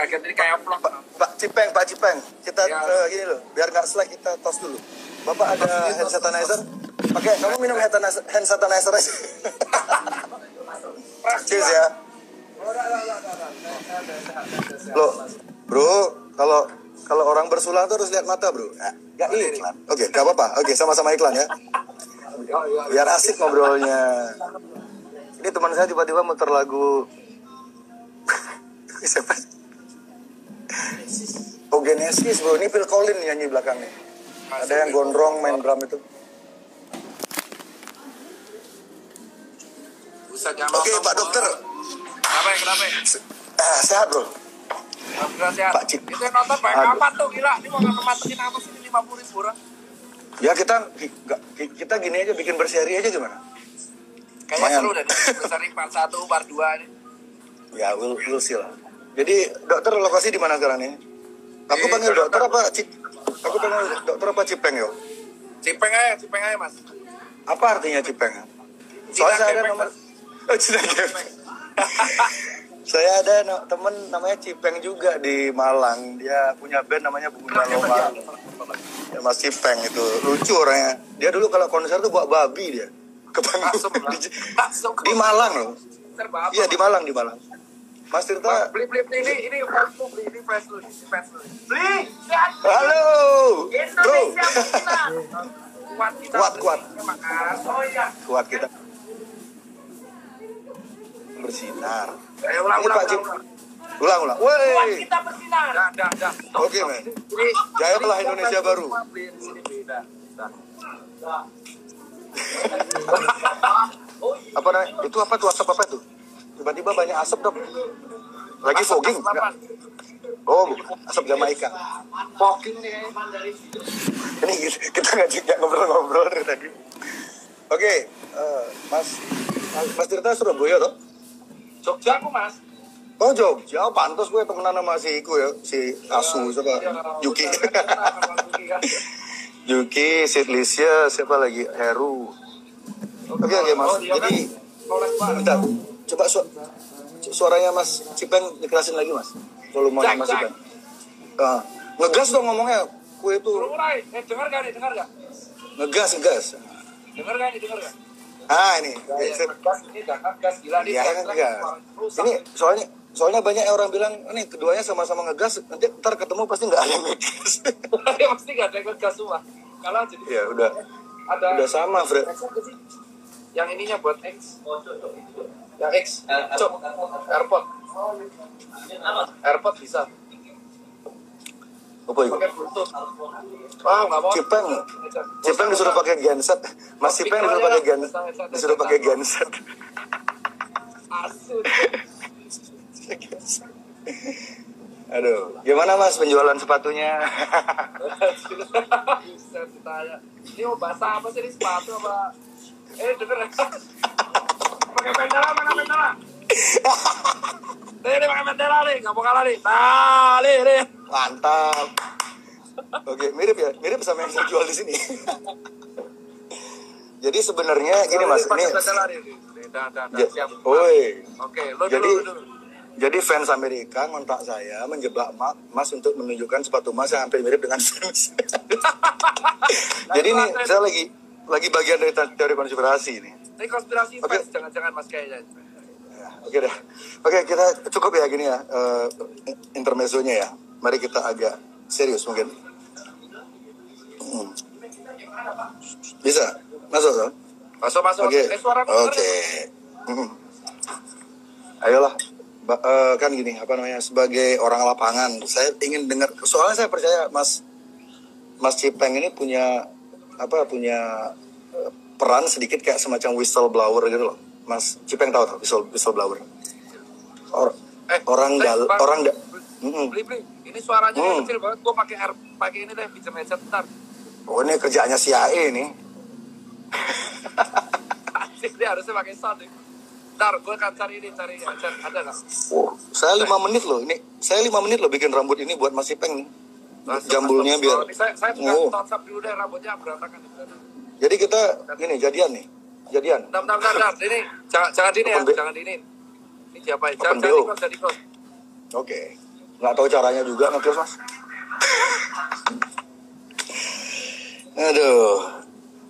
kaget ini kayak vlog. Pak Cipeng, kita gini loh, biar nggak slack kita tos dulu. Bapak ada hand sanitizer? Pakai, kamu minum hand sanitizer aja. Cheers ya. Loh, bro, kalau orang bersulang tuh harus lihat mata, bro. Gak iklan. Oke, gak apa-apa. Oke, sama-sama iklan ya. Biar asik ngobrolnya. Ini teman saya tiba-tiba muter lagu. Siapa? Genesis, bro. Ini Phil Collins nyanyi belakangnya. Ada yang gondrong main drum itu. Oke, Pak Dokter. Kenapa? Sehat, bro. Sehat. Pak Cip. Itu yang nonton banyak kapan tuh, gila. Ini mau nontonin apa sih, 50.000 orang? Ya kita gini aja, bikin berseri aja gimana? Kayaknya seru deh, berseri part 1, part 2 ini. Ya, we'll see lah. Jadi, dokter lokasi di mana sekarang nih? Aku panggil dokter apa Aku panggil dokter apa Cipeng yo? Cipeng aja mas. Apa artinya Cipeng? Soalnya saya ada nomor. Saya ada temen namanya Cipeng juga di Malang. Dia punya band namanya Bunga Loma. Ya, Mas Cipeng itu lucu orangnya. Dia dulu kalau konser tuh bawa babi dia. Ke panggung di Malang loh. Iya di Malang. Mas Tirta beli ini flash dulu. Beli. Halo bro. Kuat kita bersinar. Ayo ulang. Ulang. Woi. Kita bersinar. Dah. Oke, men. Jayalah Indonesia baru. Apa namanya? Itu apa tuh? Asap apa tuh? Tiba-tiba banyak asap, Dok. Lagi fogging? Oh, asap Jamaika. Fogging nih. Ini kita nggak ngobrol-ngobrol dari tadi. Oke, Mas Tirta Surabaya toh? Jogja aku, Mas. Oh, Jogja. Pantas gue temenan sama si Asu siapa? Yuki. Yuki, Sidlisya, siapa lagi? Heru. Oke, Mas. Jadi bentar. Coba suaranya Mas Cipeng dikerasin lagi, Mas. Volumenya Mas Cipeng. Ngegas dong ngomongnya. Kue itu. Dengar gak? Ngegas. Dengar gak? Ini. Gas gila nih. Iya, ngegas. Ini soalnya banyak orang bilang ini keduanya sama-sama ngegas. Nanti ntar ketemu pasti nggak ada yang ngegas. Ya pasti nggak ada yang ngegas semua. Kalau jadi. Ya udah sama, Fred. Yang ininya buat X. Yang X. AirPod. AirPod bisa. Apa itu? Pakai Bluetooth. Nggak mau. Cipeng disuruh pakai genset. Mas Cipeng disuruh pakai genset. Asu. Aduh, gimana Mas penjualan sepatunya? Bisa ditanya. Ini mau bahasa apa sih, ini sepatu apa? Denger ya. Pakai bendera, mana bendera? Ini pakai bendera nih, nggak mau kalah nih. Nih. Mantap. Oke, mirip sama yang saya jual di sini. Jadi sebenarnya gini Mas, ini. Oke, lo dulu. Jadi fans Amerika ngontak saya menjebak Mas untuk menunjukkan sepatu Mas yang hampir mirip dengan fans. Jadi ini saya lagi bagian dari teori konspirasi ini. Ini konspirasi fans, jangan-jangan Mas kayaknya. Oke deh. Oke, kita cukup ya gini ya intermezzonya ya. Mari kita agak serius mungkin. Bisa? Masuk kan? Masuk. Oke. Oke. Ayolah. Kan gini, sebagai orang lapangan, saya ingin dengar. Soalnya saya percaya Mas Cipeng ini punya peran sedikit kayak semacam whistleblower gitu loh. Mas Cipeng tahu whistleblower? Beli. Ini suaranya kecil banget. Gue pakai ini deh, pinjam headset bentar. Oh, ini kerjaannya CIA ini. Dia harusnya pakai sound nih. Bentar, gue akan cari headset. Ada nggak? Saya 5 menit loh. Saya 5 menit loh bikin rambut ini buat Mas Cipeng nih. Jambulnya biar. Saya juga touch-up dulu deh, rambutnya berantakan. Jadi kita ini jadian. Bentar. Ini jangan dini ya, jangan dini. Ini siapa ya? Jangan di close. Oke. nggak tahu caranya juga ngekios mas. Aduh.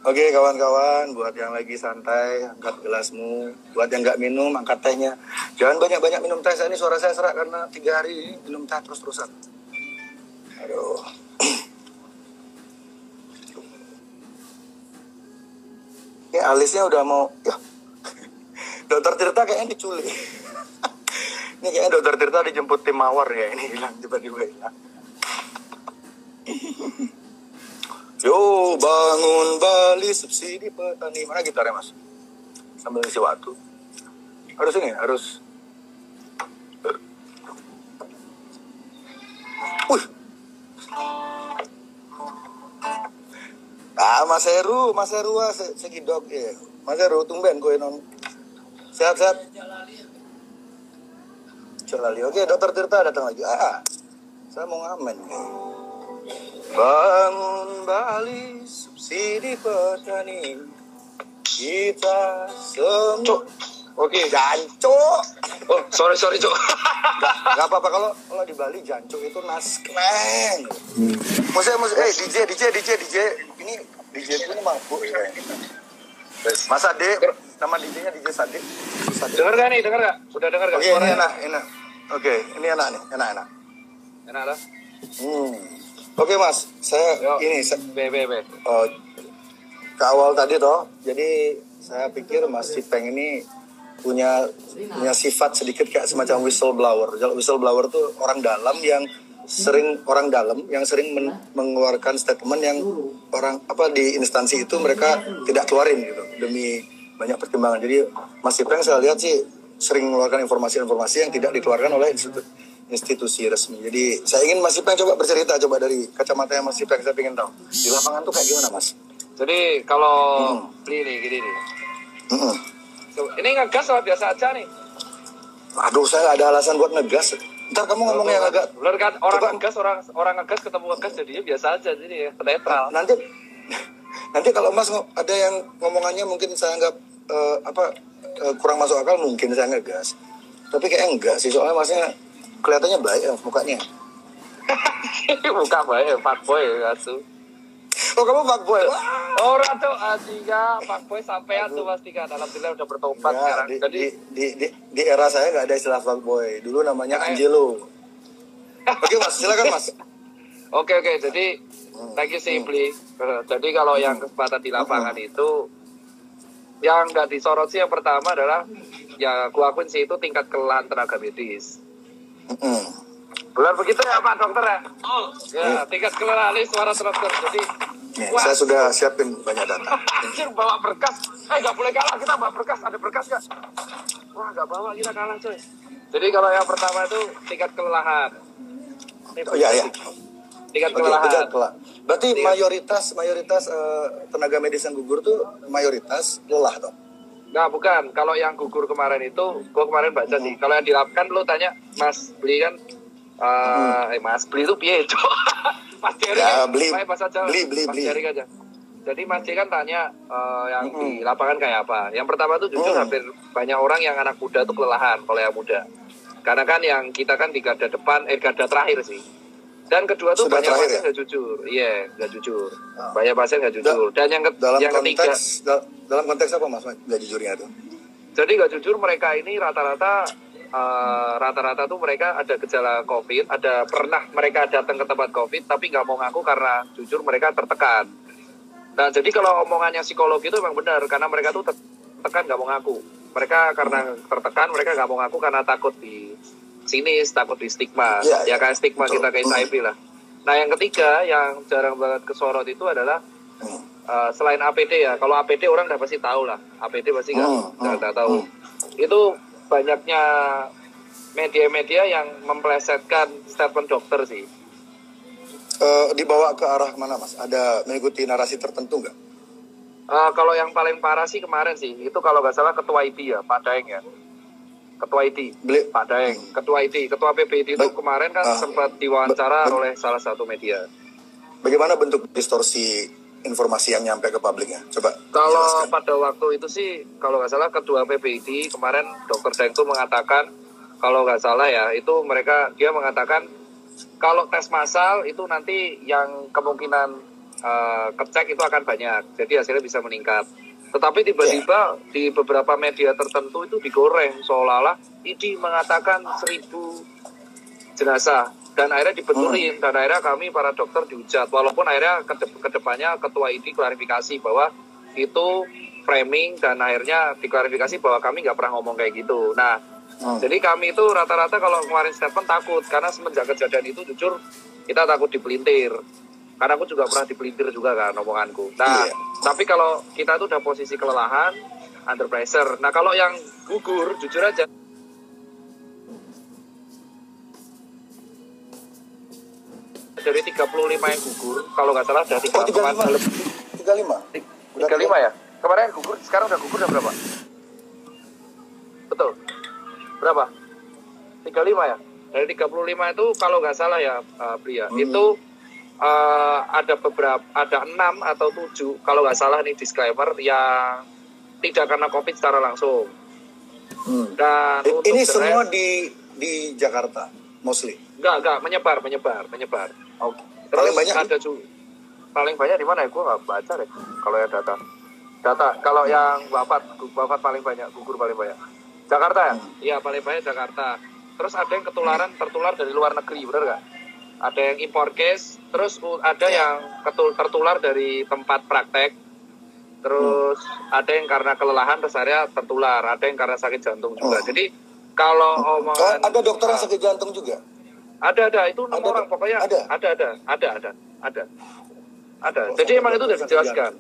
Oke kawan-kawan, buat yang lagi santai, angkat gelasmu. Buat yang nggak minum, angkat tehnya. Jangan banyak-banyak minum teh, ini suara saya serak karena 3 hari ini minum teh terus-terusan. Aduh. Ini alisnya udah mau, ya. Dokter Tirta kayaknya diculik. Ini kayaknya Dokter Tirta dijemput tim mawar ya, ini hilang tiba-tiba hilang. Yo bangun Bali subsidi petani. Mana gitarnya mas? Sambil isi waktu. Harus ini, harus. Wih. Mas Heru segidok ya. Mas Heru tumben kowe non. Sehat-sehat. Jalali. Oke, Dokter Tirta datang lagi. Saya mau ngamen. Bangun Bali subsidi petani kita semua. Oke. Janco. Oh, sorry Cok. Gak apa-apa kalau di Bali janco itu naskleng. Musik DJ. Ini DJ ini mabuk ya. Mas Ade, nama DJ-nya DJ Sade. Dengar gak nih? Udah dengar gak? Oke, ini enak. Oke, ini enak nih, enak. Enak lah. Oke Mas, saya ke awal tadi toh, jadi saya pikir Mas Cipeng ini punya sifat sedikit kayak semacam whistleblower. Whistleblower tuh orang dalam yang sering mengeluarkan statement yang orang di instansi itu mereka tidak keluarin gitu demi banyak pertimbangan. Jadi Mas Cipeng saya lihat sih sering mengeluarkan informasi-informasi yang tidak dikeluarkan oleh institusi resmi. Jadi saya ingin Mas Cipeng coba bercerita dari kacamata yang Mas Cipeng, saya ingin tahu di lapangan tuh kayak gimana Mas? Jadi kalau beli nih gini nih. Ini ngegas lah biasa aja nih. Aduh, saya ada alasan buat ngegas. Ntar kamu ngomong yang agak. Bener kan orang ngegas ketemu ngegas jadinya biasa aja jadi ya netral. Nanti kalau Mas ada yang ngomongannya mungkin saya anggap kurang masuk akal, mungkin saya ngegas. Tapi kayak enggak sih, soalnya Masnya kelihatannya baik ya mukanya. Muka baik, fuckboy atuh. Oh, kamu fuckboy? Orang tuh Atika fuckboy sampean tuh pasti kan. Alhamdulillah udah bertobat ya, sekarang. Jadi di era saya nggak ada istilah fuckboy. Dulu namanya Angelo. Oke Mas, silakan Mas. Oke. Jadi thank you Simply. Jadi kalau yang kesempatan di lapangan itu yang nggak disorot sih yang pertama adalah ya aku akuin sih itu tingkat kelelahan tenaga medis. Benar begitu ya Pak Dokter ya? Ya, tingkat kelelahan suara dokter. Jadi saya sudah siapin banyak data. Anjir bawa berkas. Nggak boleh kalah kita bawa berkas. Ada berkas nggak? Wah nggak bawa kita kalah coy. Jadi kalau yang pertama itu tingkat kelelahan. Iya. Tingkat kelelahan. Berarti mayoritas tenaga medis yang gugur tuh mayoritas lelah toh? Nggak, bukan. Kalau yang gugur kemarin itu, gua kemarin baca sih. Kalau yang dilakukan lu tanya Mas Beli kan, Mas Beli itu piye cok? Mas Jerry ya, kan, beli Mas Jerry aja. Jadi Mas Jerry kan tanya yang di lapangan kayak apa. Yang pertama tuh jujur hampir banyak orang yang anak muda tuh kelelahan kalau yang muda. Karena kan yang kita kan di garda depan, garda terakhir sih. Dan kedua tuh sudah banyak pasien ya? nggak jujur, nggak jujur. Banyak pasien nggak jujur. Dan yang ketiga, dalam konteks apa Mas nggak jujurnya itu? Jadi nggak jujur mereka ini rata-rata tuh mereka ada gejala COVID, pernah mereka datang ke tempat COVID, tapi nggak mau ngaku karena jujur mereka tertekan. Nah jadi kalau omongannya psikologi itu memang benar karena mereka tuh tertekan nggak mau ngaku. Mereka karena tertekan mereka nggak mau ngaku karena takut di sinis, takut di stigma, ya kayak stigma kita kayak HIV lah. Nah yang ketiga yang jarang banget kesorot itu adalah selain APD ya, kalau APD orang udah pasti tahu lah, APD pasti nggak tahu. Itu banyaknya media-media yang memplesetkan statement dokter sih. Dibawa ke arah mana Mas? Ada mengikuti narasi tertentu nggak? Kalau yang paling parah sih kemarin sih, itu kalau nggak salah ketua ID ya, Pak Daeng ya. Ketua ID, Pak Daeng, Ketua ID, Ketua PBID itu kemarin kan sempat diwawancara oleh salah satu media. Bagaimana bentuk distorsi informasi yang nyampe ke publiknya? Coba. Kalau jelaskan. pada waktu itu sih, kalau nggak salah Ketua PBID kemarin Dr. Daeng itu mengatakan, kalau nggak salah ya, itu dia mengatakan Kalau tes massal itu nanti yang kemungkinan kecek itu akan banyak, jadi hasilnya bisa meningkat. Tetapi tiba-tiba di beberapa media tertentu itu digoreng seolah-olah ID mengatakan 1.000 jenazah dan akhirnya dibetulin dan akhirnya kami para dokter dihujat, walaupun akhirnya kedepannya ketua ID klarifikasi bahwa itu framing dan akhirnya diklarifikasi bahwa kami nggak pernah ngomong kayak gitu. Nah, jadi kami itu rata-rata kalau kemarin statement takut karena semenjak kejadian itu jujur kita takut dipelintir. Karena aku juga pernah dipelintir juga kan omonganku. Nah, tapi kalau kita tuh udah posisi kelelahan, under pressure. Nah, kalau yang gugur jujur aja dari 35 yang gugur, kalau nggak salah ada 35 lebih. 35 ya? Kemarin gugur, sekarang udah gugur udah berapa? Betul. Berapa? 35 ya? Dari 35 itu kalau nggak salah ya, Pria, itu ada beberapa, ada 6 atau 7, kalau nggak salah nih disclaimer, yang tidak karena COVID secara langsung. Dan ini semua di Jakarta, mostly? Enggak, menyebar. Okay. Terus paling banyak ada paling banyak di mana ya? Gue nggak baca deh. Kalau ya data, kalau yang wafat paling banyak, gugur paling banyak. Jakarta ya? Iya paling banyak Jakarta. Terus ada yang tertular dari luar negeri, bener nggak? Ada yang import case, terus ada yang tertular dari tempat praktek. Terus ada yang karena kelelahan terus akhirnya tertular, ada yang karena sakit jantung juga. Jadi kalau omongan ada dokter yang sakit jantung juga? Ada itu 6 orang pokoknya ada. Jadi emang itu udah dijelaskan.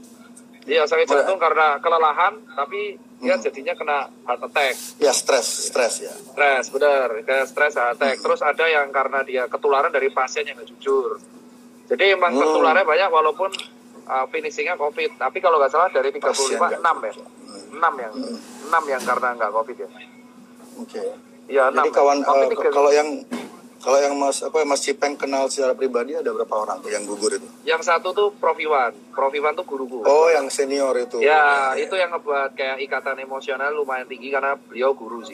Dia sakit jantung karena kelelahan, tapi dia jadinya kena heart attack. Ya stres ya. Stres, benar, kayak stres heart attack. Terus ada yang karena dia ketularan dari pasien yang nggak jujur. Jadi emang tertularnya banyak walaupun finishingnya COVID. Tapi kalau nggak salah dari 35 6 ya. 6 yang karena nggak COVID ya. Oke. Ya, 6. Jadi kalau yang Mas Cipeng kenal secara pribadi ada berapa orang tuh yang gugur itu? Yang satu tuh Prof Iwan tuh guruku. Oh, yang senior itu. Ya, itu yang ngebuat kayak ikatan emosional lumayan tinggi karena beliau guru.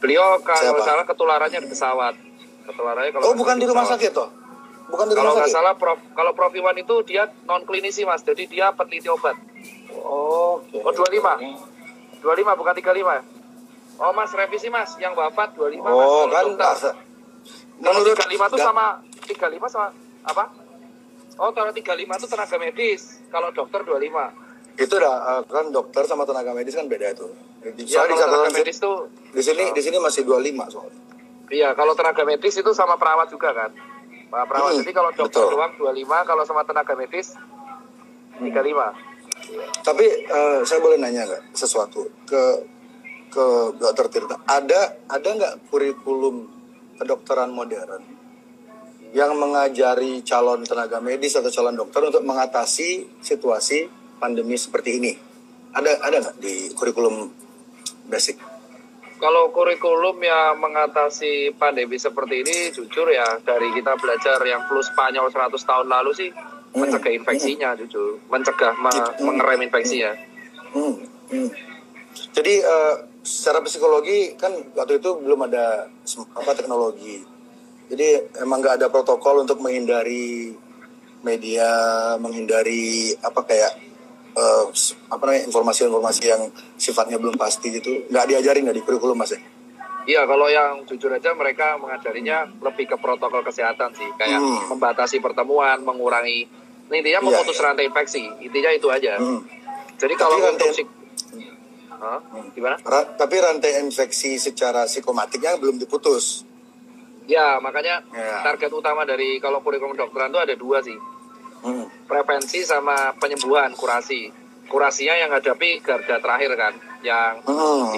Beliau kalau salah ketularannya di pesawat. Ketularannya kalau bukan di rumah sakit toh? Bukan di rumah sakit. Kalau nggak salah kalau Prof Iwan itu dia non klinisi Mas, jadi dia peneliti obat. Oke. Oh 25 bukan 35 ya? Oh Mas, revisi Mas, yang wafat 25 Mas. Oh kan menurut 35 itu sama 35 sama apa? Oh, kalau 35 itu tenaga medis, kalau dokter 25. Itu kan dokter sama tenaga medis kan beda itu. Ya, kalau tenaga medis tuh di sini masih 25 soalnya. Iya, kalau tenaga medis itu sama perawat juga kan. Perawat. Jadi kalau dokter doang 25, kalau sama tenaga medis 35. Tapi saya boleh nanya nggak sesuatu ke Dr. Tirta? Ada nggak kurikulum kedokteran modern yang mengajari calon tenaga medis atau calon dokter untuk mengatasi situasi pandemi seperti ini? Ada nggak di kurikulum basic? Kalau kurikulum yang mengatasi pandemi seperti ini, jujur ya, dari kita belajar yang flu Spanyol 100 tahun lalu sih, mencegah infeksinya, jujur. Mencegah, mengerem infeksinya. Jadi, secara psikologi, kan waktu itu belum ada teknologi. Jadi, emang nggak ada protokol untuk menghindari media, menghindari informasi-informasi yang sifatnya belum pasti gitu. Nggak diajarin nggak di kurikulum Mas ya? Iya, kalau yang jujur aja mereka mengajarinya lebih ke protokol kesehatan sih, kayak membatasi pertemuan, mengurangi, intinya memutus rantai infeksi, intinya itu aja. Jadi kalau untuk gimana? Tapi rantai infeksi secara psikomatiknya belum diputus. Ya, makanya target utama dari kalau kurikulum kedokteran itu ada 2 sih. Prevensi sama penyembuhan, kurasi. Kurasinya yang hadapi garda terakhir kan, yang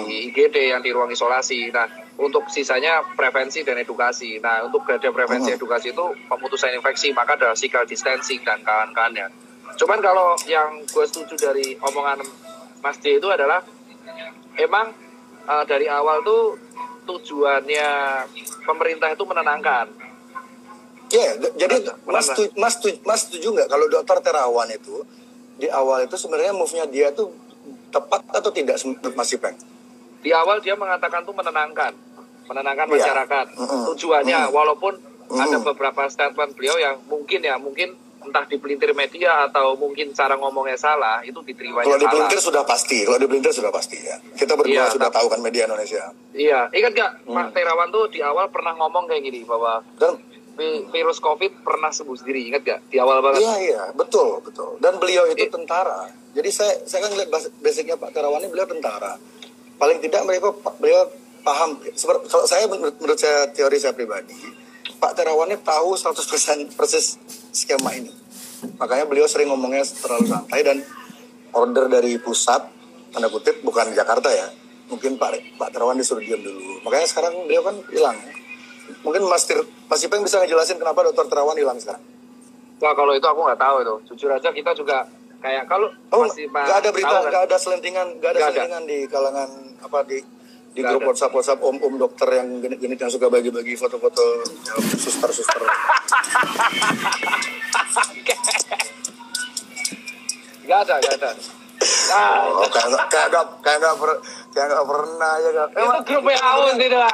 di IGD, yang di ruang isolasi. Nah, untuk sisanya prevensi dan edukasi. Nah, untuk garda prevensi edukasi itu pemutusan infeksi, maka ada physical distancing dan kawan-kawannya. Cuman kalau yang gue setuju dari omongan Mas D itu adalah emang dari awal tuh tujuannya pemerintah itu menenangkan. Jadi Mas setuju nggak kalau Dokter Terawan itu di awal itu sebenarnya move-nya dia tuh tepat atau tidak, Mas Ipeng? Di awal dia mengatakan tuh menenangkan masyarakat. Tujuannya walaupun ada beberapa statement beliau yang mungkin entah dipelintir media atau mungkin cara ngomongnya salah, itu diterimanya Kalau salah. Kalau dipelintir sudah pasti ya. Kita berdua sudah tahu kan media Indonesia. Iya, ingat gak Pak Terawan tuh di awal pernah ngomong kayak gini bahwa virus COVID pernah sembuh sendiri, ingat gak? Di awal banget. Iya, betul. Dan beliau itu tentara. Jadi saya kan lihat basicnya Pak Terawan ini, beliau tentara. Paling tidak beliau paham. Kalau saya menurut saya, teori saya pribadi, Pak Terawan ini tahu 100% persis skema ini. Makanya beliau sering ngomongnya terlalu santai, dan order dari pusat, tanda kutip, bukan Jakarta ya. Mungkin Pak Terawan disuruh diam dulu. Makanya sekarang beliau kan hilang. Mungkin Mas Ipeng bisa ngejelasin kenapa Dr. Terawan hilang sekarang. Wah, kalau itu aku nggak tahu itu. Jujur aja kita juga kayak kalau masih nggak ada berita, nggak ada selentingan di kalangan di grup WhatsApp om dokter yang genit yang suka bagi-bagi foto-foto suster. Gak ada. Nah, kayak nggak pernah ya kan. Itu grup WA tidak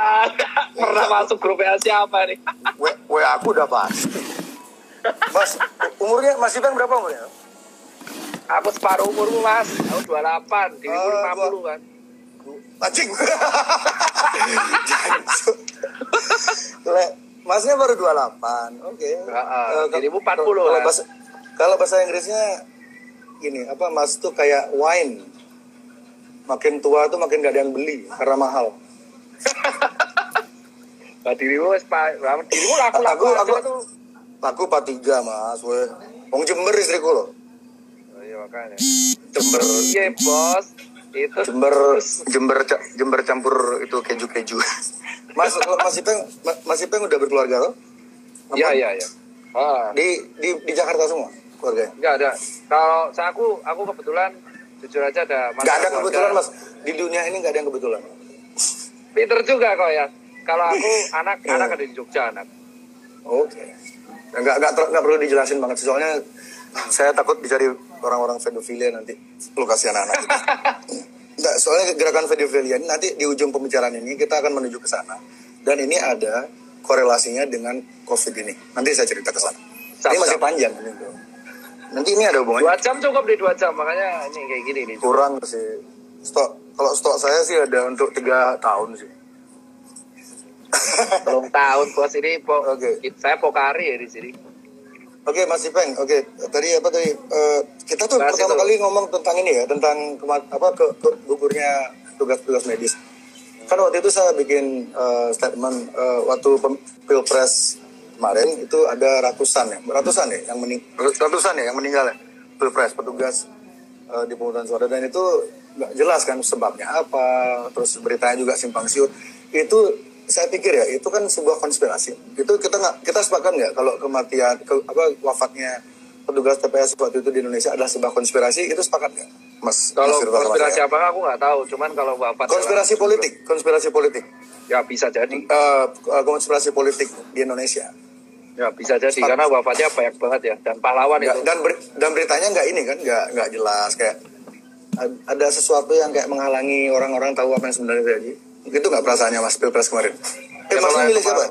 pernah masuk grup WA siapa nih? WA aku udah pasti. Mas, umurnya Mas Ipeng berapa umurnya? Aku separuh umurmu Mas. Aku 28, dirimu 50 kan. Anjing. Masnya baru 28. Oke. Dirimu 40 lah. Kalau bahasa Inggrisnya gini, Mas tuh kayak wine. Makin tua tuh makin gak ada yang beli karena mahal. Dirimu laku Aku 43 Mas. Wong Jember istriku loh. Oh iya makanya. Jember. Iya bos. Itu Jember campur itu keju. Mas Ipeng udah berkeluarga loh? Iya. Di Jakarta semua keluarganya? Enggak ada. Kalau aku kebetulan jujur aja ada. Nggak ada kebetulan Mas. Di dunia ini nggak ada yang kebetulan. Pinter juga kok ya. Kalau aku anak ada di Jogja anak. Oke. Nggak perlu dijelasin banget sih, soalnya saya takut dicari orang-orang pedofilia nanti lokasi anak-anak. Nggak, soalnya gerakan pedofilia ini nanti di ujung pembicaraan ini kita akan menuju ke sana, dan ini ada korelasinya dengan COVID ini. Nanti saya cerita ke sana. Ini masih panjang ini. Nanti ini ada hubungannya. 2 jam cukup di 2 jam, makanya ini kayak gini nih. Kurang sih. Kalau stok saya sih ada untuk 3 tahun sih. Belum tahun bos ini. Oke. Saya Pokari ya di sini. Oke, Mas Ipeng. Oke, tadi kita tuh pertama kali ngomong tentang ini ya, tentang gugurnya tugas medis. Kan waktu itu saya bikin statement waktu Pilpres kemarin itu ada ratusan ya yang meninggal ya, Pilpres, petugas di pemungutan suara, dan itu nggak jelas kan sebabnya apa, terus beritanya juga simpang siur. Itu saya pikir ya, itu kan sebuah konspirasi. Itu kita sepakat nggak kalau kematian wafatnya petugas TPS waktu itu di Indonesia adalah sebuah konspirasi? Itu sepakat nggak, Mas? Kalau konspirasi apa aku nggak tahu, cuman kalau wafat konspirasi politik ya bisa jadi. Konspirasi politik di Indonesia ya bisa jadi, karena wafatnya banyak banget ya, dan pahlawan itu. Dan beritanya nggak jelas, kayak ada sesuatu yang kayak menghalangi orang-orang tahu apa yang sebenarnya terjadi. Itu nggak perasaannya Mas Pilpres kemarin? Masnya milih siapa?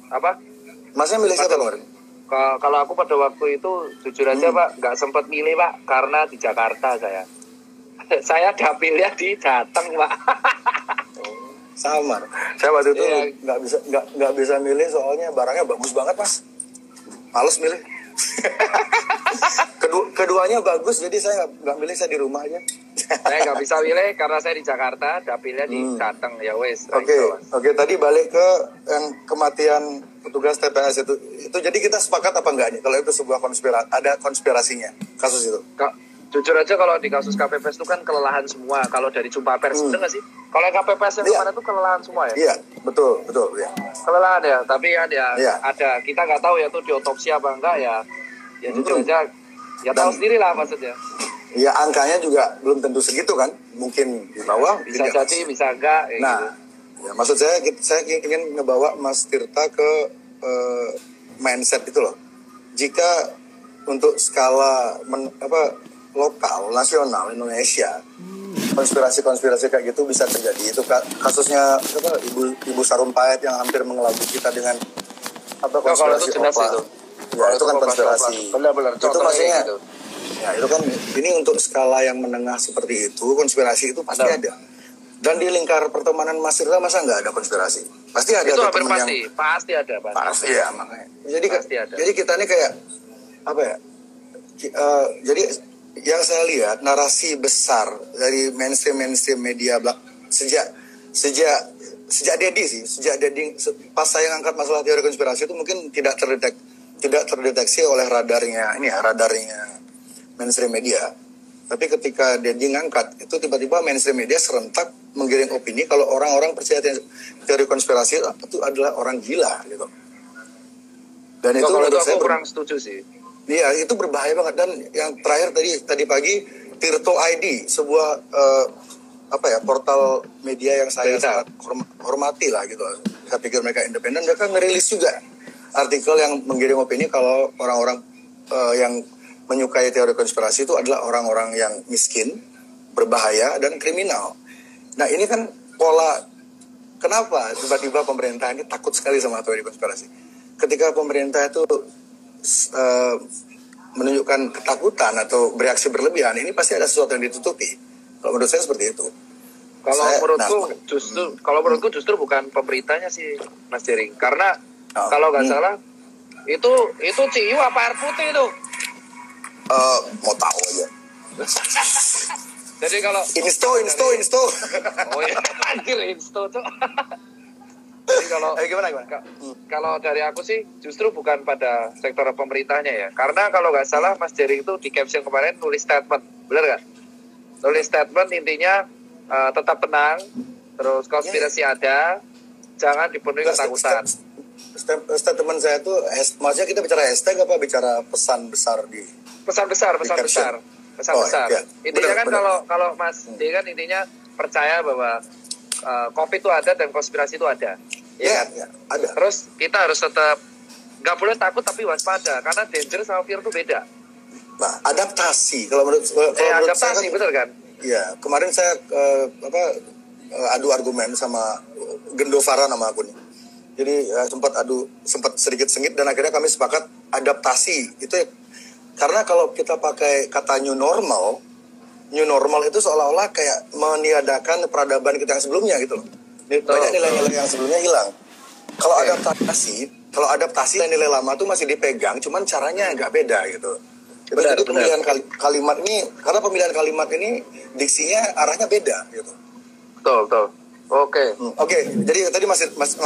Apa? Masnya milih siapa kemarin? Kalau aku pada waktu itu jujur aja Pak, nggak sempat milih Pak, karena di Jakarta saya. Saya dapilnya di Jateng Pak. Sama. Saya waktu itu nggak bisa milih, soalnya barangnya bagus banget Mas. Males milih. Keduanya bagus, jadi saya nggak milih, saya di rumah aja. Saya nggak bisa milih karena saya di Jakarta, dapilnya di Jateng ya wes. Oke. Tadi balik ke yang kematian petugas TPS itu jadi kita sepakat apa enggak nih kalau itu sebuah ada konspirasinya kasus itu? Jujur aja kalau di kasus KPPS itu kan kelelahan semua. Kalau dari jumpa pers, bener nggak sih? Kalau yang KPPS yang kemarin itu kelelahan semua ya? Iya, betul ya. Kelelahan ya, tapi kan ya ada, kita nggak tahu ya itu diotopsi apa enggak ya. Ya jujur aja, ya tahu sendiri lah maksudnya. Ya angkanya juga belum tentu segitu kan, mungkin di bawah. Bisa jadi, bisa enggak. Nah, gitu. Ya, maksud saya ingin ngebawa Mas Tirta ke mindset itu loh. Jika untuk skala lokal, nasional, Indonesia, konspirasi kayak gitu bisa terjadi. Itu kasusnya Ibu Sarumpait yang hampir mengelabui kita dengan apa Nah, kalau itu konspirasi jelas opla. itu. Ya itu kan konspirasi. Benar-benar. Itu maksudnya ya itu kan ini untuk skala yang menengah seperti itu konspirasi itu pasti ada. Dan di lingkar pertemanan Mas Irla masa nggak ada konspirasi? Pasti ada. Itu hampir teman pasti ada. pasti ya makanya. Jadi pasti ada. Jadi kita ini kayak apa ya? Jadi yang saya lihat narasi besar dari mainstream media sejak Dedi pas saya ngangkat masalah teori konspirasi itu mungkin tidak terdeteksi oleh radarnya mainstream media. Tapi ketika Dedi ngangkat itu tiba-tiba mainstream media serentak menggiring opini kalau orang-orang percaya teori konspirasi itu adalah orang gila gitu. Dan itu kalau menurut itu saya aku kurang setuju sih. Iya, itu berbahaya banget. Dan yang terakhir tadi pagi Tirto ID, sebuah portal media yang saya sangat hormati lah gitu. Saya pikir mereka independen, mereka ngerilis juga artikel yang menggiring opini kalau orang-orang yang menyukai teori konspirasi itu adalah orang-orang yang miskin, berbahaya dan kriminal. Nah, ini kan pola kenapa tiba-tiba pemerintah ini takut sekali sama teori konspirasi. Ketika pemerintah itu menunjukkan ketakutan atau bereaksi berlebihan, ini pasti ada sesuatu yang ditutupi. Kalau menurut saya seperti itu. Kalau menurutku justru bukan pemerintahnya sih, Mas Jering. Karena kalau nggak salah itu ciu apa air putih itu? Mau tahu aja. Jadi kalau Insto. Oh ya, anjir Insto tuh. Jadi gimana? Kalau dari aku sih justru bukan pada sektor pemerintahnya ya. Karena kalau nggak salah Mas Jering itu di caption kemarin nulis statement, benar nggak? Nulis statement intinya tetap tenang, terus konspirasi ada, jangan dipenuhi ketakutan. Statement saya tuh, maksudnya kita bicara hashtag apa bicara pesan besar di? Pesan besar. Iya. Intinya kalau Mas D kan intinya percaya bahwa COVID itu ada dan konspirasi itu ada. Ya, ada. Terus kita harus tetap nggak boleh takut tapi waspada karena danger sama fear itu beda. Nah, adaptasi kalau menurut adaptasi saya betul kan? Iya, kemarin saya adu argumen sama Gendovara nama akunnya. Jadi sempat sedikit sengit dan akhirnya kami sepakat adaptasi itu karena kalau kita pakai kata new normal itu seolah-olah kayak meniadakan peradaban kita yang sebelumnya gitu loh. Banyak nilai-nilai yang sebelumnya hilang. Kalau adaptasi nilai lama tuh masih dipegang, cuman caranya agak beda gitu. Itu pemilihan kalimat ini, karena pemilihan kalimat ini diksinya arahnya beda gitu. Betul. Oke. Jadi tadi Mas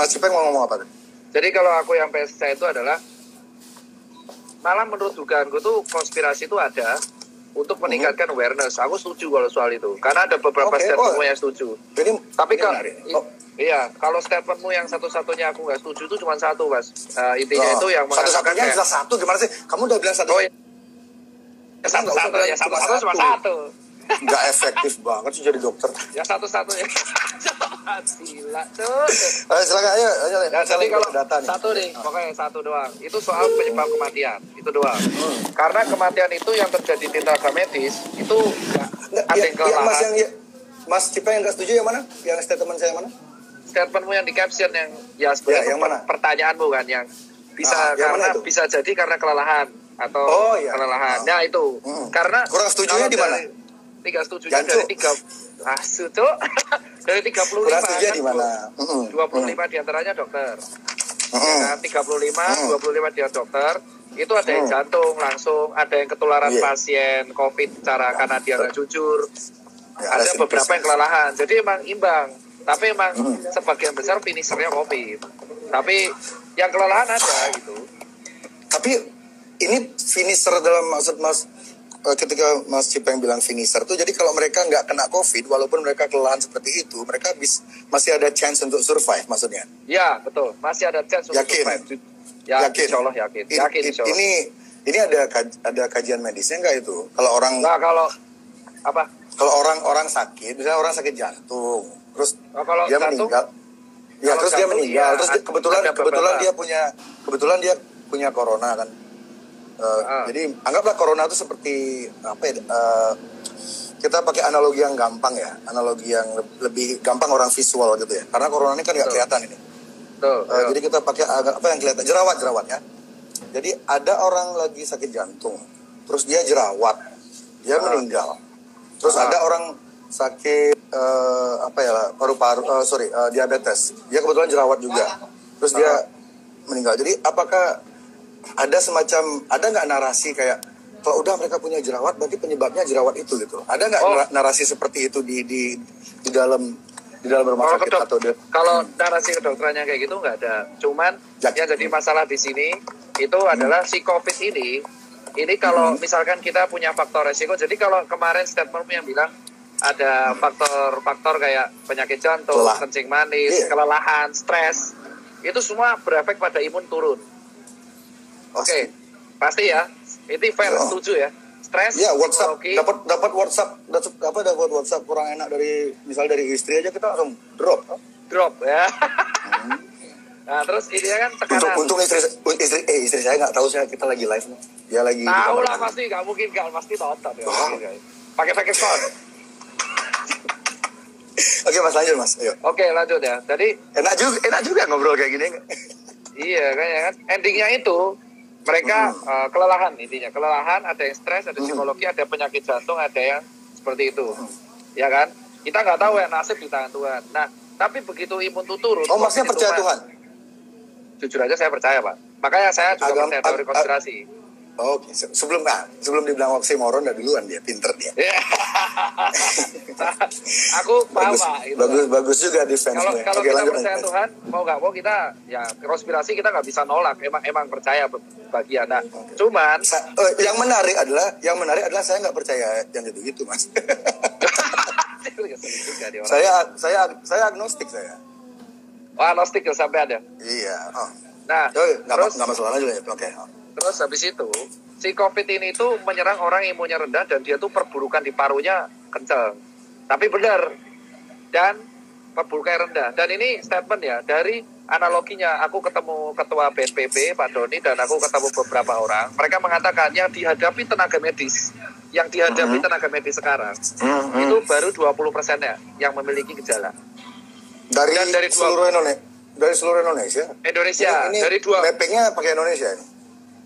Cipeng mau ngomong apa? Jadi kalau aku yang saya itu adalah malah menurut dugaanku tuh konspirasi itu ada untuk meningkatkan awareness. Aku setuju kalau soal itu. Karena ada beberapa statementmu yang setuju. Tapi kalau statementmu yang satu-satunya aku nggak setuju itu cuma satu, Mas. Intinya itu yang mengatakan satu-satunya bisa satu. Gimana sih? Kamu udah bilang satu. Satu-satunya cuma satu. Nggak efektif banget sih jadi dokter. Ya satu-satunya. Gila tuh. Silakan ayo. Jadi kalau satu nih, pokoknya satu doang. Itu soal penyebab kematian, itu doang. Karena kematian itu yang terjadi di tenaga medis itu ada yang kelelahan. Mas Cipeng yang nggak setuju yang mana? Yang statement saya mana? Statementmu yang di caption yang sebenarnya yang pertanyaanmu kan yang bisa bisa jadi karena kelelahan atau kelelahan. Nah itu karena kurang setujunya di mana? Tiga setujunya dari 3 dari 35 kurang setuju di mana? 25 diantaranya dokter. Ya, 25 dia dokter. Itu ada yang jantung langsung, ada yang ketularan pasien COVID karena dia nggak jujur. Ada beberapa yang kelelahan. Jadi emang imbang. Tapi emang sebagian besar finishernya COVID. Tapi yang kelelahan ada gitu. Tapi ini finisher dalam maksud Mas ketika Mas Cipeng bilang finisher tuh, jadi kalau mereka nggak kena COVID, walaupun mereka kelelahan seperti itu, mereka masih ada chance untuk survive maksudnya? Ya betul, masih ada chance untuk survive. Yakin. Insya Allah yakin. Insya Allah. Ini ada kajian medisnya nggak itu? Kalau orang Kalau orang sakit, misalnya orang sakit jantung, terus dia meninggal, terus kebetulan dia punya corona kan. Jadi anggaplah corona itu seperti kita pakai analogi yang gampang ya, analogi yang lebih gampang orang visual gitu ya, karena corona ini kan nggak kelihatan ini. Tuh, Jadi kita pakai apa yang kelihatan jerawat ya. Jadi ada orang lagi sakit jantung, terus dia jerawat, dia meninggal. Terus ada orang sakit paru-paru, diabetes, dia kebetulan jerawat juga, terus dia meninggal. Jadi apakah ada nggak narasi kayak kalau udah mereka punya jerawat berarti penyebabnya jerawat itu gitu? Ada nggak narasi seperti itu di dalam rumah sakit atau kalau narasi kedokterannya kayak gitu nggak ada. Cuman yang jadi masalah di sini itu adalah si COVID ini kalau misalkan kita punya faktor resiko. Jadi kalau kemarin statement yang bilang ada faktor kayak penyakit jantung, kencing manis, kelelahan, stres, itu semua berefek pada imun turun. Oke, pasti ya. Itu fair, setuju ya. Stres, ya, WhatsApp dapat WhatsApp kurang enak dari istri aja kita langsung drop ya. Nah terus ini kan tekanan. Untung istri saya nggak tahu kita lagi live. Dia lagi. Tahu lah pasti, nggak mungkin pasti nonton ya. Pakai phone. Oke Mas, lanjut Mas. Ayo. Oke lanjut ya. Tadi enak juga ngobrol kayak gini. Iya kan. Endingnya itu mereka kelelahan, intinya kelelahan, ada yang stres, ada psikologi, ada penyakit jantung, ada yang seperti itu, ya kan? Kita nggak tahu ya, nasib di tangan Tuhan. Nah, tapi begitu imun itu turun. Oh, maksudnya percaya Tuhan? Jujur aja saya percaya, Pak. Makanya saya juga percaya teori konspirasi. Oke, sebelum dibilang oksimoron dah duluan dia, pinter dia. Aku paham Pak. Bagus juga defense-nya. Kalau kita percaya Tuhan, mau nggak mau kita ya konspirasi kita nggak bisa nolak. Emang percaya bagian. Nah, cuman yang menarik adalah saya nggak percaya yang gitu Mas. saya agnostik saya. Oh, agnostik ya sampai ada. Iya. Nah, nggak masalah aja ya. Oke. Terus habis itu, si COVID ini tuh menyerang orang imunnya rendah dan dia tuh perburukan di parunya kencang. Tapi benar. Dan perburukan rendah. Dan ini statement ya, dari analoginya aku ketemu ketua BNPB, Pak Doni, dan aku ketemu beberapa orang. Mereka mengatakan yang dihadapi tenaga medis sekarang, itu baru 20%-nya yang memiliki gejala. Dari seluruh Indonesia? Indonesia. Ini dari mappingnya pakai Indonesia ini?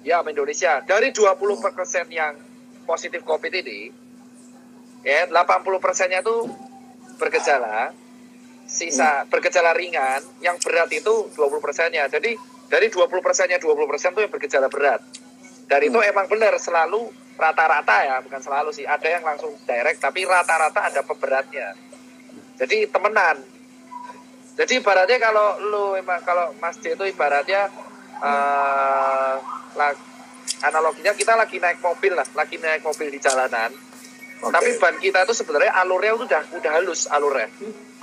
Ya, Indonesia. Dari 20% yang positif COVID ini, ya 80%-nya tuh bergejala, sisa bergejala ringan, yang berat itu 20%-nya. Jadi dari 20%-nya 20% tuh yang bergejala berat. Dan itu emang benar selalu rata-rata ya, bukan selalu sih. Ada yang langsung direct, tapi rata-rata ada pemberatnya. Jadi temenan. Jadi ibaratnya kalau Mas J itu ibaratnya analoginya kita lagi naik mobil di jalanan. Tapi ban kita itu sebenarnya alurnya udah halus alurnya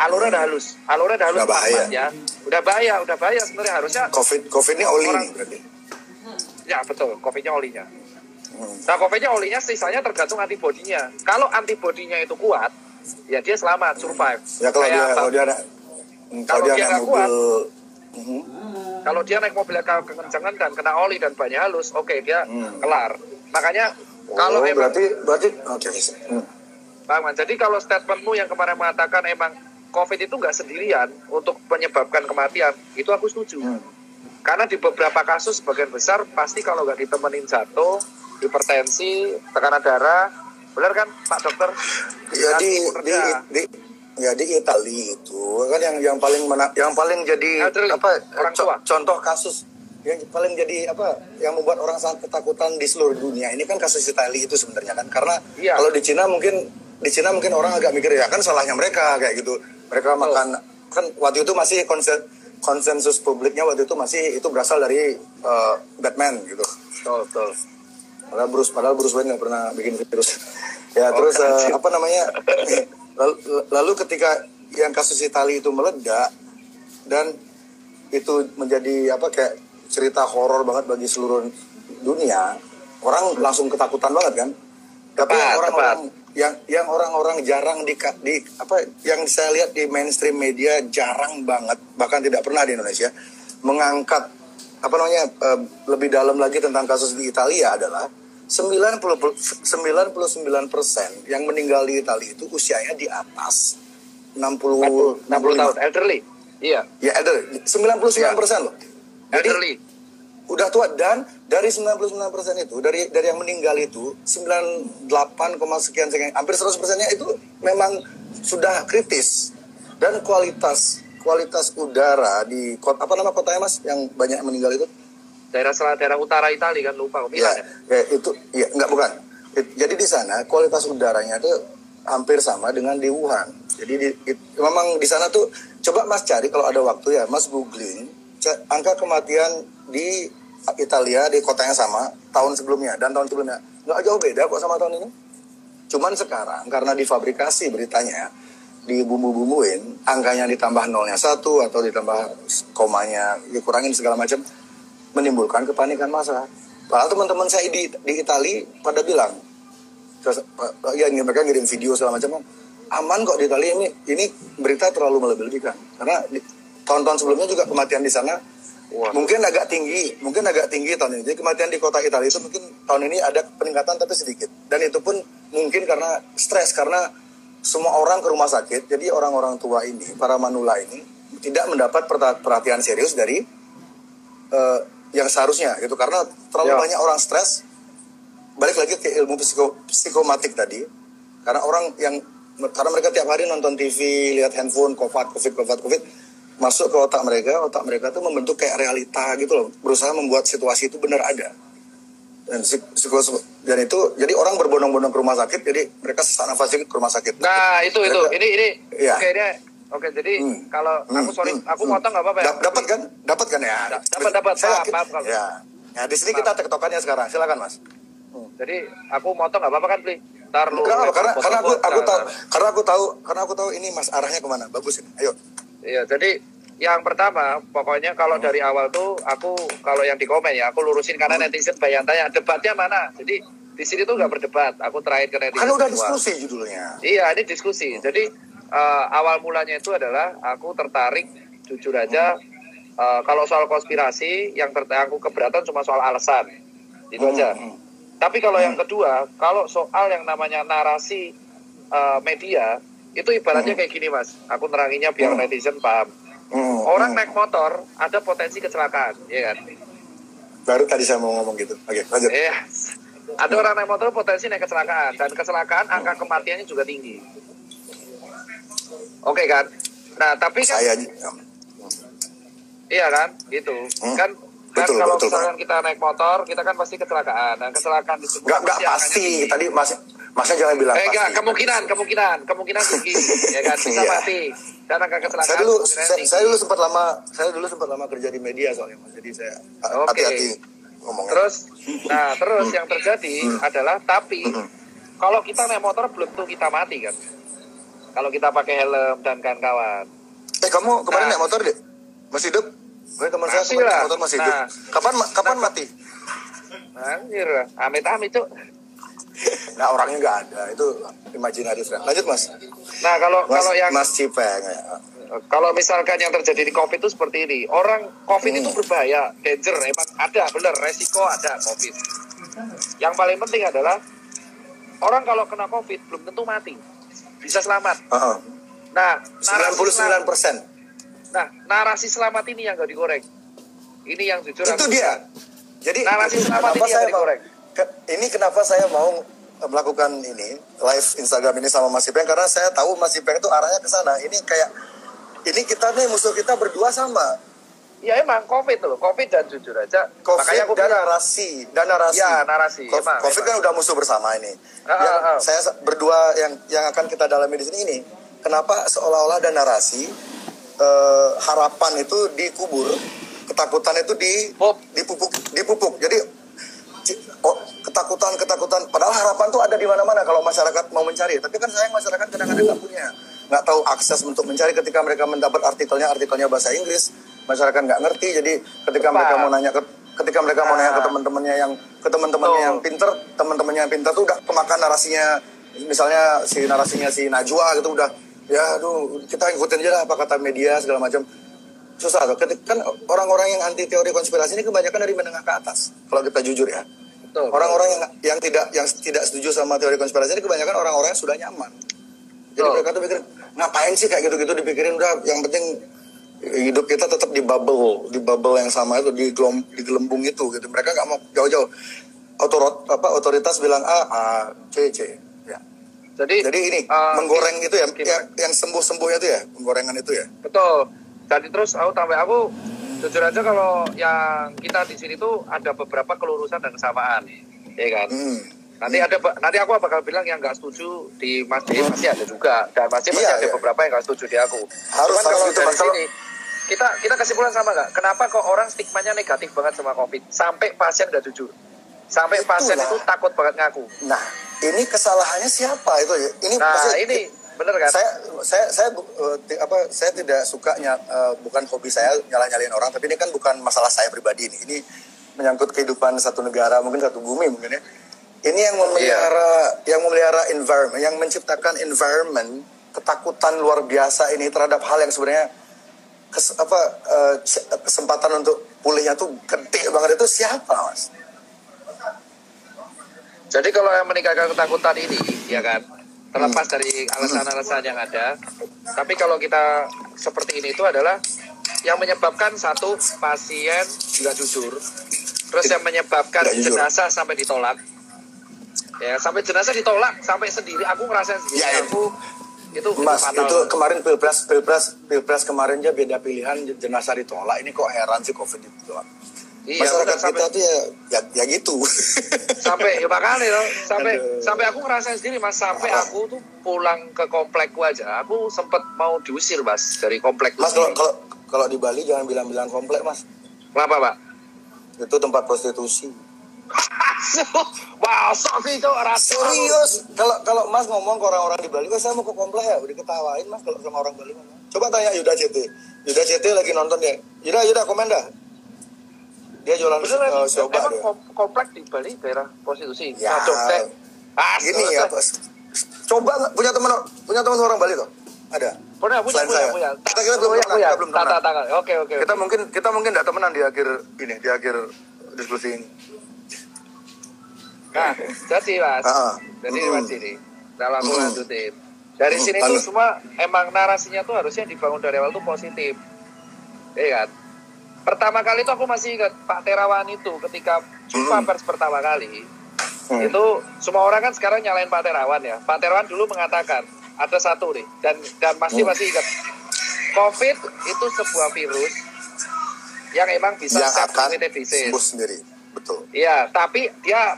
udah halus bahaya ya. Udah bahaya sebenarnya. Harusnya COVID ini oli ini berarti. Ya betul, COVID-nya olinya. Nah, COVID-nya olinya sisanya tergantung antibodinya. Kalau antibodinya itu kuat, ya dia selamat, survive. Ya kalau dia naik mobil, kalau dia naik mobil kekencangan dan kena oli dan banyak halus, oke, dia kelar. Makanya kalau berarti Bang Man, jadi kalau statementmu yang kemarin mengatakan emang COVID itu nggak sendirian untuk menyebabkan kematian, itu aku setuju. Karena di beberapa kasus sebagian besar pasti kalau nggak ditemenin jatuh, hipertensi, tekanan darah, benar kan Pak Dokter? Ya di Italia itu kan yang paling jadi contoh kasus yang paling jadi yang membuat orang sangat ketakutan di seluruh dunia ini kan kasus Italia itu sebenarnya kan, karena kalau di Cina mungkin orang agak mikir ya kan salahnya mereka kayak gitu, mereka makan kan waktu itu masih konsensus publiknya waktu itu masih itu berasal dari Batman gitu. Betul. Padahal Bruce Wayne nggak pernah bikin virus. Ya terus lalu ketika yang kasus Italia itu meledak dan itu menjadi kayak cerita horor banget bagi seluruh dunia, orang langsung ketakutan banget kan. Tapi yang orang-orang jarang yang saya lihat di mainstream media jarang banget, bahkan tidak pernah di Indonesia mengangkat lebih dalam lagi tentang kasus di Italia adalah 99% yang meninggal di Italia itu usianya di atas 60 tahun, elderly. Iya. Ya elderly, 99% loh. Jadi Elderly. udah tua, dan dari 99% itu, dari yang meninggal itu 98, sekian hampir 100%-nya itu memang sudah kritis. Dan kualitas udara di kota, apa nama kotanya Mas yang banyak meninggal itu? Daerah utara Italia kan, lupa Milan ya itu ya enggak, bukan. Jadi di sana kualitas udaranya itu hampir sama dengan di Wuhan. Jadi memang di sana tuh, coba Mas cari kalau ada waktu ya, Mas googling angka kematian di Italia di kota yang sama tahun sebelumnya dan tahun sebelumnya. Nggak jauh beda kok sama tahun ini. Cuman sekarang karena difabrikasi beritanya, dibumbu-bumbuin, angkanya ditambah nolnya 1 atau ditambah komanya dikurangin segala macam, menimbulkan kepanikan massa. Padahal teman-teman saya di Italia pada bilang, ya mereka ngirim video segala macam, aman kok di Italia, ini berita terlalu melebih-lebihkan. Karena tahun-tahun sebelumnya juga kematian di sana mungkin agak tinggi tahun ini. Jadi kematian di kota Italia itu mungkin tahun ini ada peningkatan tapi sedikit. Dan itu pun mungkin karena stres, karena semua orang ke rumah sakit. Jadi orang-orang tua ini, para manula ini tidak mendapat perhatian serius dari yang seharusnya gitu, karena terlalu banyak orang stres. Balik lagi ke ilmu psikomatik tadi, karena mereka tiap hari nonton TV, lihat handphone, COVID, masuk ke otak mereka tuh membentuk kayak realita gitu loh, berusaha membuat situasi itu benar ada. Dan itu jadi orang berbondong-bondong ke rumah sakit, jadi mereka sesak nafas ke rumah sakit. Nah, itu ini ya. Oke, jadi kalau aku motong nggak apa-apa ya? Dapat kan ya? Dapat. Maaf kalau. Ya. Ya, di sini kita tektokannya sekarang. Silakan Mas. Jadi aku motong nggak apa-apa kan, Pli? Karena aku tahu ini Mas arahnya kemana. Bagus ini. Ayo. Iya, jadi yang pertama pokoknya kalau dari awal tuh aku, kalau yang di komen ya aku lurusin karena netizen banyak tanya debatnya mana. Jadi di sini tuh nggak berdebat. Aku terakhir ke netizen. Kan udah diskusi judulnya. Iya, ini diskusi. Jadi awal mulanya itu adalah aku tertarik, jujur aja, kalau soal konspirasi yang aku keberatan cuma soal alasan, itu aja. Tapi kalau yang kedua, kalau soal yang namanya narasi media, itu ibaratnya kayak gini Mas, aku neranginnya biar netizen paham. Orang naik motor ada potensi kecelakaan, ya kan? Baru tadi saya mau ngomong gitu. Oke, lanjut. Ada orang naik motor potensi naik kecelakaan, dan kecelakaan angka kematiannya juga tinggi. Oke kan? Nah, tapi kan iya kan? Gitu. Kan betul, kalau betul, misalkan kita naik motor, kita kan pasti kecelakaan. Dan kecelakaan di sebuah nggak pasti. Tadi Masnya jangan bilang pasti. Enggak, kemungkinan tinggi, ya kan? Bisa mati. Dan angka kecelakaan saya dulu sempat lama kerja di media soalnya Mas. Jadi saya hati-hati ngomongnya. Terus yang terjadi adalah kalau kita naik motor belum tentu kita mati kan. Kalau kita pakai helm dan kawan-kawan. Kamu kemarin naik motor deh? Masih hidup? Teman saya kemarin naik motor masih hidup. Kapan mati? Anjir, amit-amit Cuk. Nah, orangnya nggak ada, itu imajinatif. Lanjut Mas. Nah, kalau yang Mas Cipeng ya. Kalau misalkan yang terjadi di COVID itu seperti ini, orang COVID itu berbahaya, danger, emang ada, bener, resiko ada COVID. Yang paling penting adalah orang kalau kena COVID belum tentu mati, bisa selamat. Nah, 99%. Nah, narasi selamat ini yang gak digoreng. Ini yang jujur. Itu dia. Jadi narasi selamat ini yang gak digoreng. Ini kenapa saya mau melakukan ini live Instagram ini sama Mas Ipeng, karena saya tahu Mas Ipeng itu arahnya ke sana. Ini kita nih musuh kita berdua sama. Ya emang COVID loh, COVID dan jujur aja. Makanya aku bilang narasi. Ya, narasi. COVID kan udah musuh bersama ini. Saya berdua yang akan kita dalami di sini ini. Kenapa seolah-olah ada narasi harapan itu dikubur, ketakutan itu dipupuk. Jadi ketakutan. Padahal harapan tuh ada di mana-mana kalau masyarakat mau mencari. Tapi kan sayang masyarakat kadang-kadang nggak tahu akses untuk mencari. Ketika mereka mendapat artikelnya bahasa Inggris, masyarakat nggak ngerti. Jadi ketika mereka mau nanya ke teman-temannya yang pinter, teman-temannya yang pinter tuh udah kemakan narasinya. Misalnya narasinya si Najwa gitu udah, ya aduh kita ikutin aja lah apa kata media segala macam. Susah tuh. Kan orang-orang yang anti teori konspirasi ini kebanyakan dari menengah ke atas. Kalau kita jujur ya. Orang-orang yang tidak setuju sama teori konspirasi ini kebanyakan orang-orang yang sudah nyaman. Jadi mereka tuh pikir ngapain sih kayak gitu-gitu dipikirin, udah yang penting hidup kita tetap di bubble yang sama itu, di gelembung itu gitu. Mereka nggak mau jauh-jauh. Otoritas bilang A, C. Ya. Jadi ini menggoreng itu ya, yang sembuh-sembuhnya itu ya, penggorengan itu ya. Betul. Jadi terus aku jujur aja kalau yang kita di sini tuh ada beberapa kelurusan dan kesamaan, ya kan. Nanti aku bakal bilang yang nggak setuju di Mas Dim masih ada juga, dan masih ada beberapa yang nggak setuju di aku. Cuman kalau dari sini kita kesimpulan sama nggak? Kenapa kok orang stigmanya negatif banget sama COVID sampai pasien nggak jujur, sampai pasien itu takut banget ngaku. Nah, ini kesalahannya siapa itu ya? Ini bener kan? Saya tidak suka bukan hobi saya nyalahin orang, tapi ini kan bukan masalah saya pribadi ini. Ini menyangkut kehidupan satu negara, mungkin satu bumi mungkin ya. Ini yang memelihara environment, yang menciptakan environment ketakutan luar biasa ini terhadap hal yang sebenarnya kesempatan untuk pulihnya tuh gede banget, itu siapa, Mas? Jadi kalau yang meningkatkan ketakutan ini, ya kan, terlepas dari alasan-alasan yang ada, tapi kalau kita seperti ini itu adalah yang menyebabkan satu, pasien nggak jujur, terus yang menyebabkan jenazah sampai ditolak, ya sampai jenazah ditolak, sampai sendiri, aku ngerasain sendiri, itu Mas, fatal. itu kemarin pilpres kemarin aja beda pilihan, jenazah ditolak, ini kok heran sih COVID ditolak. Iya, masyarakat kita tuh ya gitu. Sampai ya makanya loh, sampai aku ngerasain sendiri, Mas, sampai aku tuh pulang ke komplekku aja, aku sempet mau diusir, Mas, dari komplek. Mas, kalau di Bali jangan bilang komplek, Mas. Kenapa, Pak? Itu tempat prostitusi. Masa sih itu serius? Kalau Mas ngomong ke orang-orang di Bali, saya mau ke komplek ya, udah ketawain, Mas, kalau sama orang Bali ngomong. Coba tanya Yuda CT lagi nonton ya. Yuda komen dah. Dia jualan coba dia. Komplek di Bali daerah prostitusi. Ya. Gini ya, Bos. Coba punya teman orang Bali tuh? Ada. Punya. Kita belum temenan. Oke. Kita mungkin enggak temenan di akhir diskusi ini. Nah, jadi Mas. Jadi Mas ini. Kalau aku lanjutin. Dari sini tuh semua emang narasinya tuh harusnya dibangun dari awal tuh positif. Iya kan? Pertama kali itu aku masih ingat Pak Terawan itu ketika jumpa pers pertama kali itu semua orang kan sekarang nyalain Pak Terawan ya. Pak Terawan dulu mengatakan ada satu nih dan masih ingat, COVID itu sebuah virus yang emang bisa self-limited disease. Sembuh sendiri, betul. Iya, tapi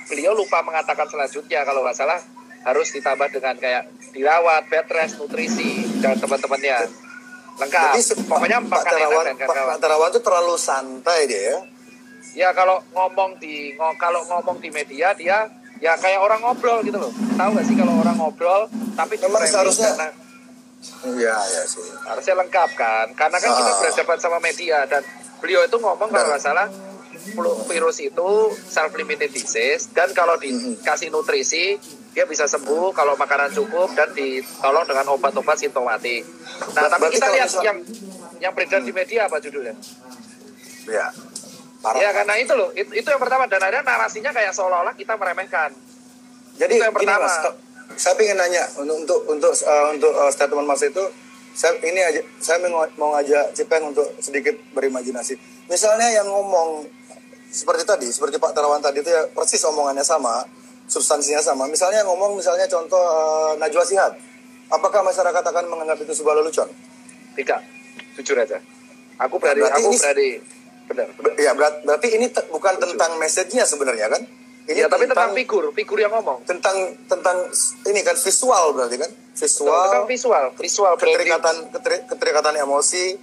beliau lupa mengatakan selanjutnya kalau nggak salah harus ditambah dengan kayak dirawat, bed rest, nutrisi dan teman-temannya. Lengkap. Jadi, pokoknya Pak Terawan itu terlalu santai dia ya. Ya kalau ngomong di media dia ya kayak orang ngobrol gitu loh. Tahu nggak sih kalau orang ngobrol tapi memang seharusnya iya sih. Harusnya lengkap kan. Karena kan kita berhadapan sama media dan beliau itu ngomong kalau nggak salah virus itu self-limited disease dan kalau dikasih nutrisi dia bisa sembuh kalau makanan cukup dan ditolong dengan obat-obat simptomatik. Nah, tapi kita lihat yang beredar di media apa judulnya? Ya. Ya karena itu loh, itu yang pertama dan ada narasinya kayak seolah-olah kita meremehkan. Jadi itu yang pertama. Mas, saya ingin nanya untuk statement Mas itu, saya mau ngajak Cipeng untuk sedikit berimajinasi. Misalnya yang ngomong seperti Pak Terawan tadi itu ya persis omongannya sama, substansinya sama. Misalnya contoh Najwa Shihab. Apakah masyarakat akan menganggap itu sebuah lelucon? Tidak, jujur aja. Aku berani. Benar. Ya berarti ini bukan tentang message-nya sebenarnya kan? Ini ya, tapi tentang figur yang ngomong. Tentang ini kan visual berarti kan? Tentang visual keterikatan emosi.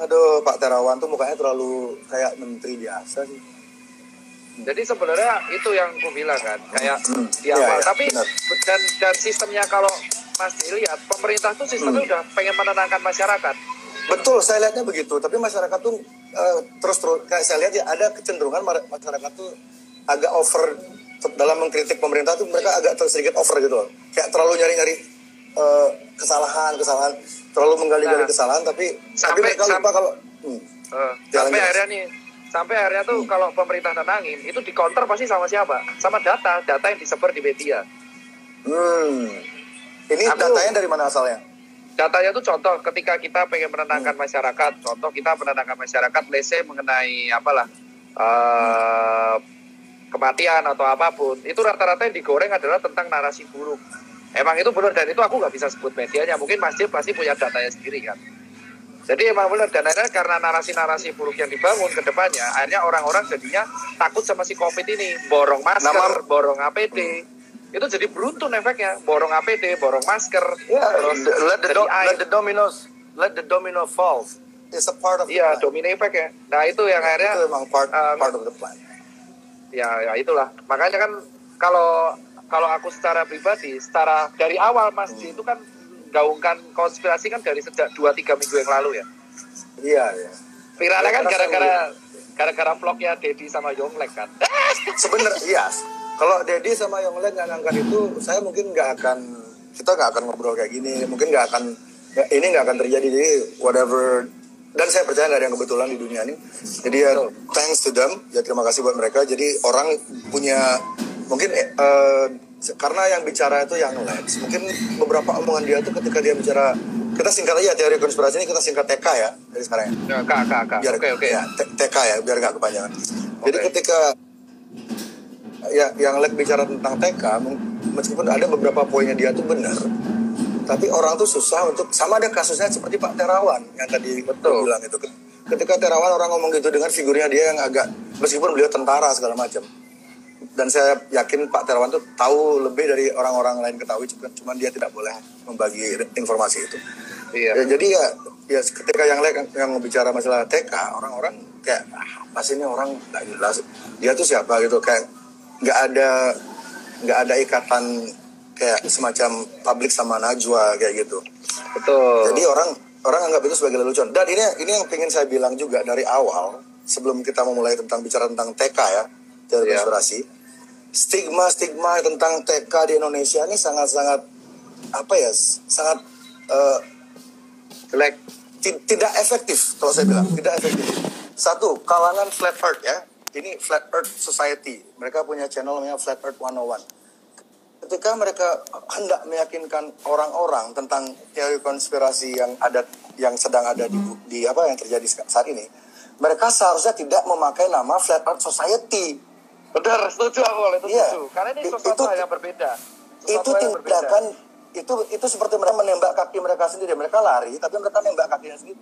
Aduh, Pak Terawan tuh mukanya terlalu kayak menteri biasa sih. Jadi sebenarnya itu yang aku bilang kan, kayak di awal. Tapi dan sistemnya kalau Mas lihat, pemerintah tuh sistemnya udah pengen menenangkan masyarakat. Betul, saya lihatnya begitu. Tapi masyarakat tuh terus kayak saya lihat ya ada kecenderungan masyarakat tuh agak over dalam mengkritik pemerintah tuh, mereka agak sedikit over gitu loh. Kayak terlalu nyari-nyari kesalahan, terlalu menggali-gali kesalahan, tapi mereka lupa kalau sampai akhirnya tuh kalau pemerintah tenangin itu di counter pasti sama siapa? Sama data yang disebar di media. Ini datanya dari mana asalnya? Datanya itu contoh ketika kita pengen menenangkan masyarakat, contoh kita menenangkan masyarakat, let's say mengenai apalah kematian atau apapun, itu rata-rata yang digoreng adalah tentang narasi buruk. Emang itu benar, dan itu aku nggak bisa sebut medianya, mungkin Mas Jim pasti punya datanya sendiri kan. Jadi emang benar, dan akhirnya karena narasi-narasi buruk yang dibangun ke depannya, akhirnya orang-orang jadinya takut sama si COVID ini, borong masker, borong APD. Itu jadi beruntun efeknya, borong APD, borong masker, terus let the domino fall. It's a part of the plan. domino effect ya. Nah itu yang akhirnya itu emang part of the plan. Ya itulah. Makanya kan kalau aku secara pribadi, secara dari awal Mas J itu kan gaungkan konspirasi kan dari sejak 2-3 minggu yang lalu ya. Iya. Viralnya kan gara-gara vlognya Dedi sama Yonglek kan. Sebenarnya iya. Kalau Dedi sama Yonglek nggak ngangkat itu, kita nggak akan ngobrol kayak gini. Mungkin ini nggak akan terjadi. Jadi whatever. Dan saya percaya nggak ada yang kebetulan di dunia ini. Jadi ya thanks to them. Ya terima kasih buat mereka. Jadi orang punya mungkin karena yang bicara itu Yonglek. Mungkin beberapa omongan dia tuh ketika dia bicara, kita singkat aja teori konspirasi ini, kita singkat TK ya dari sekarang ya. K. Biar Oke. Ya, TK ya, biar nggak kepanjangan. Jadi ketika Yonglek bicara tentang TK, meskipun ada beberapa poinnya dia tuh benar, tapi orang tuh susah untuk, sama ada kasusnya seperti Pak Terawan yang tadi bilang itu. Ketika Terawan orang ngomong gitu dengan figurnya dia yang agak, meskipun beliau tentara segala macam, dan saya yakin Pak Terawan tuh tahu lebih dari orang-orang lain ketahui, cuman dia tidak boleh membagi informasi itu. Iya. Ya, jadi ya ketika yang bicara masalah TK, orang-orang kayak pas ini orang nggak jelas dia tuh siapa gitu, kayak nggak ada ikatan kayak semacam publik sama Najwa kayak gitu. Betul. Jadi orang anggap itu sebagai lelucon. Dan ini yang pengen saya bilang juga dari awal, sebelum kita memulai bicara tentang TK ya, teori konspirasi. Stigma tentang TK di Indonesia ini sangat sangat jelek, tidak efektif kalau saya bilang, tidak efektif. Satu, kalangan flat earth ya. Ini Flat Earth Society. Mereka punya channel namanya Flat Earth 101. Ketika mereka hendak meyakinkan orang-orang tentang teori konspirasi yang sedang ada di apa yang terjadi saat ini, mereka seharusnya tidak memakai nama Flat Earth Society. Benar, setuju aku itu setuju. Karena ini sesuatu hal yang berbeda. Itu tindakan itu seperti mereka menembak kaki mereka sendiri. Mereka lari, tapi mereka nembak kakinya sendiri.